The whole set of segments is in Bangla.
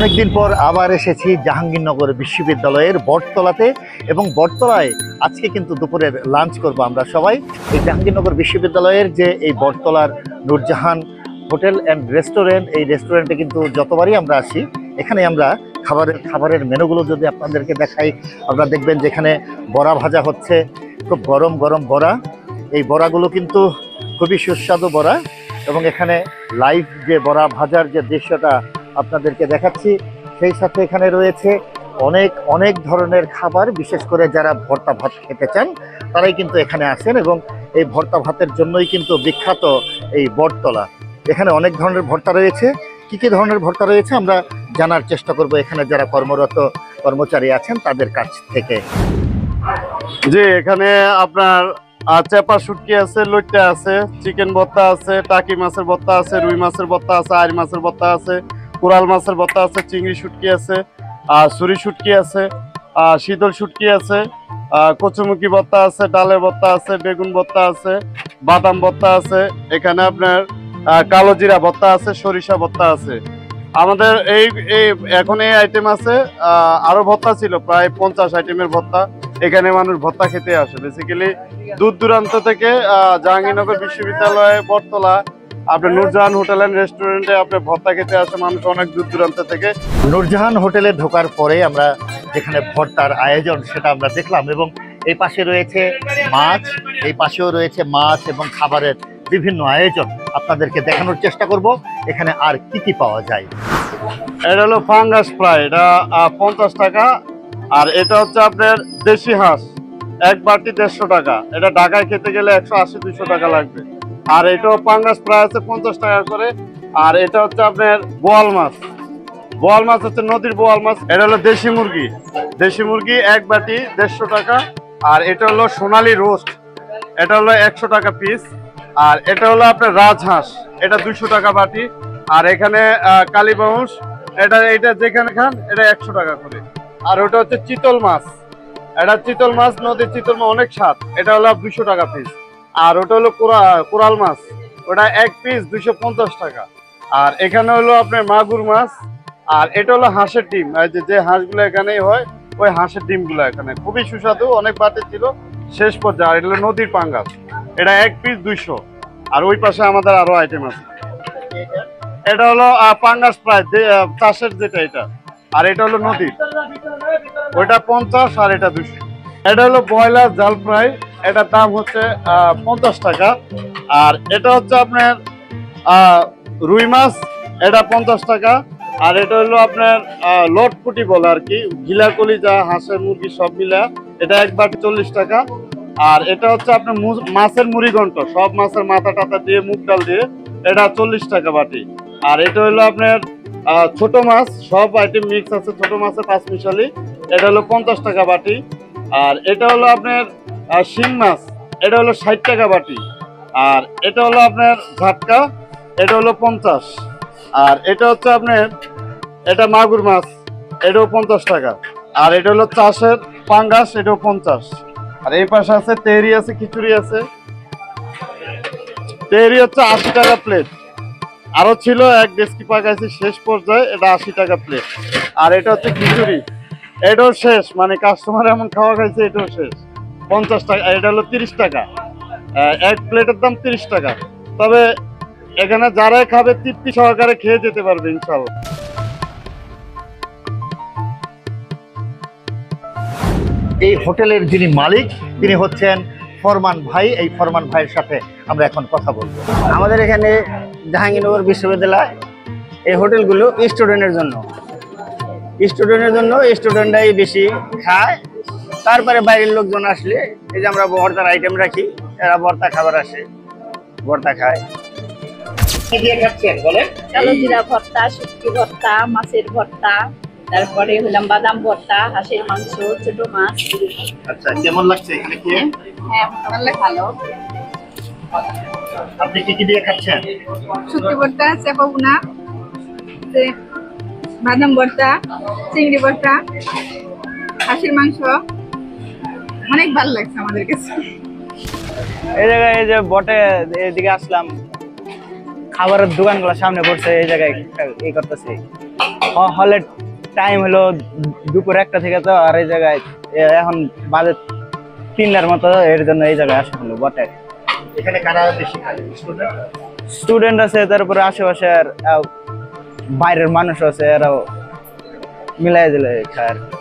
অনেকদিন পর আবার এসেছি জাহাঙ্গীরনগর বিশ্ববিদ্যালয়ের বটতলাতে এবং বটতলায় আজকে কিন্তু দুপুরের লাঞ্চ করব আমরা সবাই। এই জাহাঙ্গীরনগর বিশ্ববিদ্যালয়ের যে এই বটতলার নূরজাহান হোটেল অ্যান্ড রেস্টুরেন্ট, এই রেস্টুরেন্টে কিন্তু যতবারই আমরা আসি এখানে আমরা খাবারের মেনুগুলো যদি আপনাদেরকে দেখাই, আপনারা দেখবেন যে এখানে বড়া ভাজা হচ্ছে, খুব গরম গরম বড়া। এই বড়াগুলো কিন্তু খুবই সুস্বাদু বড়া এবং এখানে লাইভ যে বড়া ভাজার যে দৃশ্যটা আপনাদেরকে দেখাচ্ছি, সেই সাথে এখানে রয়েছে অনেক অনেক ধরনের খাবার। বিশেষ করে যারা ভর্তা ভাত খেতে চান তারাই কিন্তু এখানে আসেন এবং এই ভর্তা ভাতের জন্যই কিন্তু বিখ্যাত এই বটতলা। এখানে অনেক ধরনের ভর্তা রয়েছে। কি কি ধরনের ভর্তা রয়েছে আমরা জানার চেষ্টা করব এখানে যারা কর্মরত কর্মচারী আছেন তাদের কাছ থেকে। জি, এখানে আপনার চেপা শুটকি আছে, লইট্টা আছে, চিকেন ভর্তা আছে, টাকি মাছের ভর্তা আছে, রুই মাছের ভর্তা আছে, আইর মাছের ভর্তা আছে, কোরাল মাছের ভর্তা আছে, চিংড়ি শুটকি আছে, ছুরি শুটকি আছে, শীতল শুটকি আছে, কচুমুখী ভর্তা আছে, ডালের ভর্তা আছে, বেগুন ভর্তা আছে, বাদাম ভর্তা আছে, এখানে আপনার কালো জিরা ভর্তা আছে, সরিষা ভর্তা আছে। আমাদের এখন এই আইটেম আছে। আরো ভর্তা ছিল প্রায় 50 আইটেমের ভর্তা। এখানে মানুষ ভর্তা খেতে আসে বেসিক্যালি দূর দূরান্ত থেকে। জাহাঙ্গীরনগর বিশ্ববিদ্যালয়ে বটতলা আপনার নূরজাহান হোটেল অ্যান্ড রেস্টুরেন্টে আপনার ভর্তা খেতে আসে মানুষ অনেক দূর দূরান্ত থেকে। নূরজাহান হোটেলে ঢোকার পরে আমরা যেখানে ভর্তার আয়োজন সেটা আমরা দেখলাম এবং এই পাশে রয়েছে মাছ, এই পাশেও রয়েছে মাছ এবং খাবারের বিভিন্ন আয়োজন। আপনাদেরকে দেখানোর চেষ্টা করব এখানে আর কি কি পাওয়া যায়। এটা হলো ফাঙ্গাস ফ্রাই, এটা 50 টাকা। আর এটা হচ্ছে আপনার দেশি হাঁস, এক বাটি 150 টাকা। এটা ঢাকায় খেতে গেলে 180-200 টাকা লাগবে। আর এটাও ফাঙ্গাস ফ্রাই আছে 50 টাকা করে। আর এটা হচ্ছে আপনার বোয়াল মাছ, বোয়াল মাছ হচ্ছে নদীর বোয়াল মাছ। এটা হলো দেশি মুরগি, দেশি মুরগি এক বাটি 150 টাকা। আর এটা হলো সোনালী রোস্ট, এটা হলো 100 টাকা পিস। আর এটা হলো আপনার রাজহাঁস, এটা 200 টাকা বাটি। আর এখানে কালীবাউস, এটা যেখানে খান এটা 100 টাকা করে। আর ওটা হচ্ছে চিতল মাছ, এটা চিতল মাছ, নদীর চিতল মাছ, অনেক স্বাদ। এটা হলো 200 টাকা পিস। আর ওটা হলো কোরাল মাছ, ওটা এক পিস 250 টাকা। আর এখানে হলো আপনার মাগুর মাছ। আর এটা হলো হাঁসের ডিম, যে হাঁসগুলো এখানেই হয় ওই হাঁসের ডিমগুলো এখানে খুবই সুস্বাদু, অনেক বাটি ছিল শেষ পর্যায়ে। আর এটা হলো নদীর পাঙ্গাস, এটা এক পিস 200। আর ওই পাশে আমাদের আরো আইটেম আছে। এটা হলো পাঙ্গাস ফ্রাই চাষের যেটা, এটা। আর এটা হলো নদীর, ওইটা 50 আর এটা 200। এটা হলো ব্রয়লার জাল ফ্রাই, এটার দাম হচ্ছে 50 টাকা। আর এটা হচ্ছে আপনার রুই মাছ, এটা 50 টাকা। আর এটা হলো আপনার লটপুটি বলে আর কি, গিলা কলিজা, হাঁসের মুরগি সব মিলা, এটা এক বাটি 40 টাকা। আর এটা হচ্ছে আপনার মাছের মুড়িঘণ্ট, সব মাছের মাথা টাথা দিয়ে মুগ ডাল দিয়ে, এটা 40 টাকা বাটি। আর এটা হলো আপনার ছোট মাছ, সব আইটেম মিক্স আছে, ছোট মাছের 5 মিশালি, এটা হলো 50 টাকা বাটি। আর এটা হলো আপনার শিং মাছ, এটা হলো 60 টাকা বাটি। আর এটা হলো আপনার ঝাটকা, এটা হলো 50। আর এটা হচ্ছে আপনার এটা মাগুর মাছ, এটাও 50 টাকা। আর এটা হলো চাষের পাঙ্গাস, এটাও 50। আর এই পাশে আছে তেহরি আছে, খিচুড়ি আছে। তেহরি হচ্ছে 80 টাকা প্লেট। আরো ছিল এক ডেস্কি পাকাইছি শেষ পর্যায়ে, এটা 80 টাকা প্লেট। আর এটা হচ্ছে খিচুড়ি, এটাও শেষ, মানে কাস্টমার এমন খাওয়া খাইছে, এটাও শেষ 50 টাকা। এটা হলো 30 টাকা, এক প্লেটের দাম 30 টাকা। তবে এখানে যারাই খাবে তৃপ্তি সহকারে খেয়ে যেতে পারবে ইনশাআল্লাহ। এই হোটেলের যিনি মালিক তিনি হচ্ছেন ফরমান ভাই। এই ফরমান ভাইয়ের সাথে আমরা এখন কথা বলবো। আমাদের এখানে জাহাঙ্গীরনগর বিশ্ববিদ্যালয় এই হোটেলগুলো স্টুডেন্টের জন্য, স্টুডেন্টরাই বেশি খায়। তারপরে বাইরের লোকজন আসলে এই যে আমরা ভর্তার আইটেম রাখি, এরা ভর্তা খাবার আসে, ভর্তা খায়। কি দিয়ে খাচ্ছেন বলেন? কালো জিরা ভর্তা, শুটকি ভর্তা, মাছের ভর্তা, তারপরে হলাম বাদাম ভর্তা, হাঁসের মাংস, ছোট মাছ। আচ্ছা, কেমন লাগছে এখানে খেয়ে? হ্যাঁ, মোটামুটি ভালো। আপনি কি কি দিয়ে খাচ্ছেন? শুটকি ভর্তা, চাপা ভুনা, বাদাম ভর্তা, চিংড়ি ভর্তা, হাঁসের মাংস, অনেক ভালো লাগছে আমাদের কাছে। এই জায়গায় এই যে বটে এদিকে আসলাম, খাবারের দোকানগুলো সামনে পড়ছে, এই জায়গায় এই করতেছি। হলের টাইম হলো দুপুর 1টা থেকে, তো আর এই জায়গায় এখন বাজে 3টার মতো, এর জন্য এই জায়গায় আসা হলো বটে। এখানে কারা বেশি খায়? স্টুডেন্ট? স্টুডেন্ট আছে, তারপরে আশেপাশে আর বাইরের মানুষ আছে, এরাও মিলাই দিলে খায় আর কি।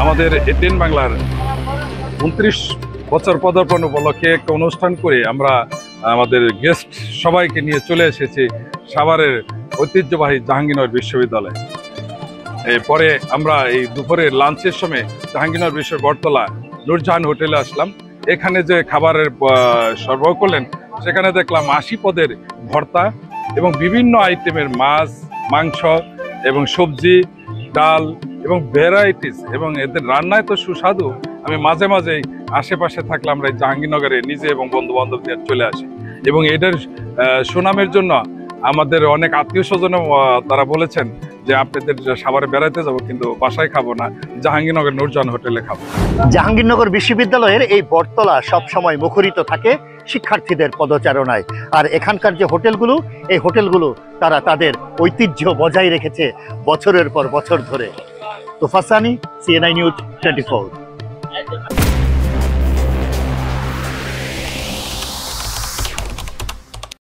আমাদের এটিএন বাংলার 29 বছর পদার্পণ উপলক্ষে একটা অনুষ্ঠান করে আমরা আমাদের গেস্ট সবাইকে নিয়ে চলে এসেছি সাভারের ঐতিহ্যবাহী জাহাঙ্গীরনগর বিশ্ববিদ্যালয়ে। পরে আমরা এই দুপুরে লাঞ্চের সময় জাহাঙ্গীরনগর বিশ্বের বটতলা নূরজাহান হোটেলে আসলাম। এখানে যে খাবারের সরবরাহ করলেন, সেখানে দেখলাম 80 পদের ভর্তা এবং বিভিন্ন আইটেমের মাছ, মাংস এবং সবজি, ডাল এবং ভ্যারাইটিস, এবং এদের রান্নায় তো সুস্বাদু। আমি মাঝে মাঝেই আশেপাশে থাকলে আমরা এই জাহাঙ্গীরনগরে নিজে এবং বন্ধু বান্ধব নিয়ে চলে আসি, এবং এটার সুনামের জন্য আমাদের অনেক আত্মীয় স্বজন তারা বলেছেন যে আপনাদের সাভারে বেড়াইতে যাব, কিন্তু বাসায় খাবো না, জাহাঙ্গীরনগর নূরজাহান হোটেলে খাবো। জাহাঙ্গীরনগর বিশ্ববিদ্যালয়ের এই বটতলা সবসময় মুখরিত থাকে শিক্ষার্থীদের পদচারণায়। আর এখানকার যে হোটেলগুলো, এই হোটেলগুলো তারা তাদের ঐতিহ্য বজায় রেখেছে বছরের পর বছর ধরে। তোফাসানি, CNI নিউজ 24।